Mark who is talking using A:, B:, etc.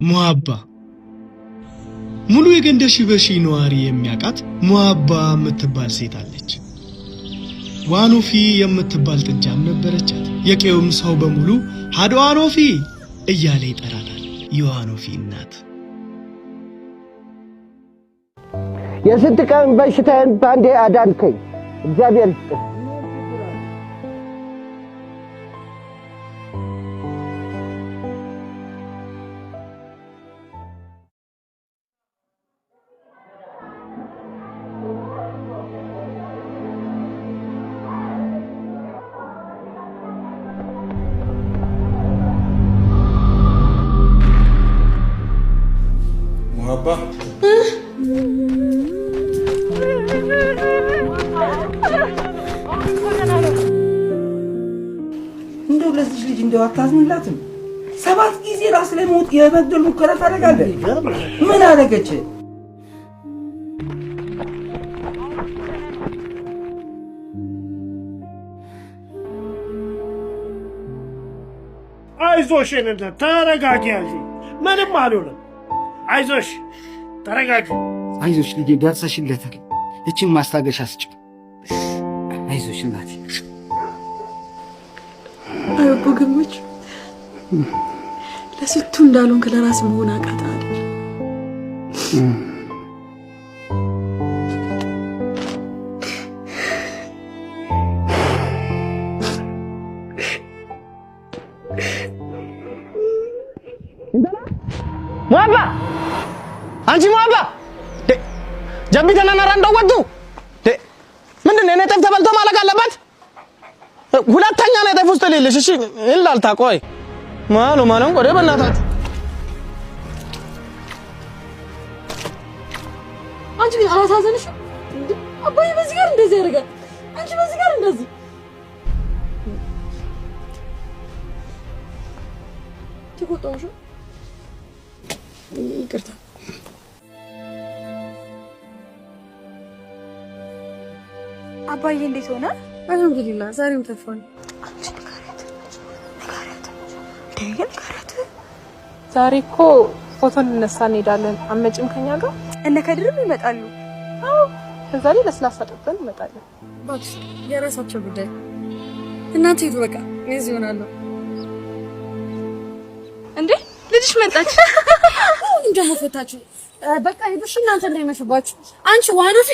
A: ሙአባ ሙሉ የገንደሺ በሺ ነዋሪ የሚያቃት ሙአባ የምትባል ሴት አለች። ዋኖፊ የምትባል ጥጃም ነበረቻት። የቄውም ሰው በሙሉ ሀዶ ዋኖፊ እያለ ይጠራታል። የዋኖፊ እናት
B: የስንት ቀን በሽታዬን ባንዴ አዳንከኝ፣ እግዚአብሔር ይስጥህ።
C: ሙአባ
D: እንደው ለዚህ ልጅ እንደው አታዝንላትም? 7 ጊዜ ራስ ላይ ሞት የመግደል ሙከራ ታደርጋለህ። ምን አደረገች?
E: አይዞሽ እንደ ተረጋጊ ያጂ ምንም አልሆነም። አይዞሽ ተረጋጊ።
D: አይዞሽ ልጄ ደርሰሽለታል። እቺን ማስታገሻ ስጭ። አይዞሽ እናቴ።
F: አቦ ግሞች ለስቱ እንዳሉን ከለራስ መሆን አቃታል።
B: ሙአባ አንቺ ሙአባ ጀቢተና ነራንዳው ወጡ ምንድነው? እኔ ጤፍ ተበልቶ ማለቅ አለበት። ሁለተኛ ነው ጤፍ ውስጥ ሌለሽ። እሺ እንላልታ ቆይ ማለም ቆዴ በእናታችሁ
F: አንቺ ግን አላሳዘንሽ? አባዬ በዚህ ጋር እንደዚህ ያደርጋል፣ አንቺ በዚህ ጋር እንደዚህ። ትቆጣውሽ? ይቅርታ።
G: አባዬ እንዴት ሆነ?
F: አልሐምዱሊላህ ዛሬም ተፋን።
G: አንቺ ንገሪያት።
H: ዛሬ እኮ ፎቶ እንነሳ እንሄዳለን። አመጭም ከኛ ጋር
G: እነ ከድርም ይመጣሉ።
H: አዎ ከዛ ላይ ለስላሳ ጠጥተን እንመጣለን።
F: እባክሽ የራሳቸው ጉዳይ። እናንተ ሂዱ በቃ እዚህ ሆናለሁ።
G: እንዴ ልጅሽ መጣች።
F: እንደሞ ፈታችሁ በቃ ሂዱሽ እናንተ እንዳይመሽባችሁ። አንቺ ዋኖፊ